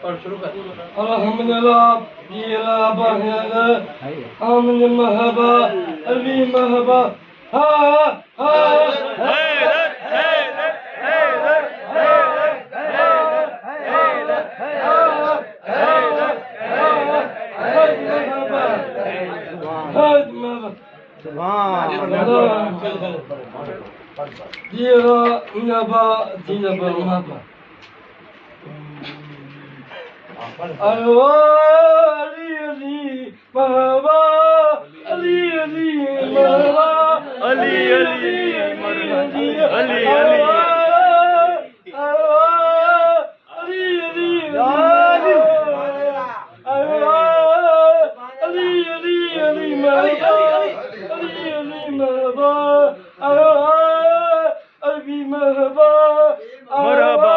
और शुरू कर। अल्हम्दुलिल्लाह जीला बहना आमन महबा अली महबा हा हा जीरा नबा जीनबा नबा Ali Ali Marhaba Ali Ali Marhaba Ali Ali Marhaba Ali Ali مرحبا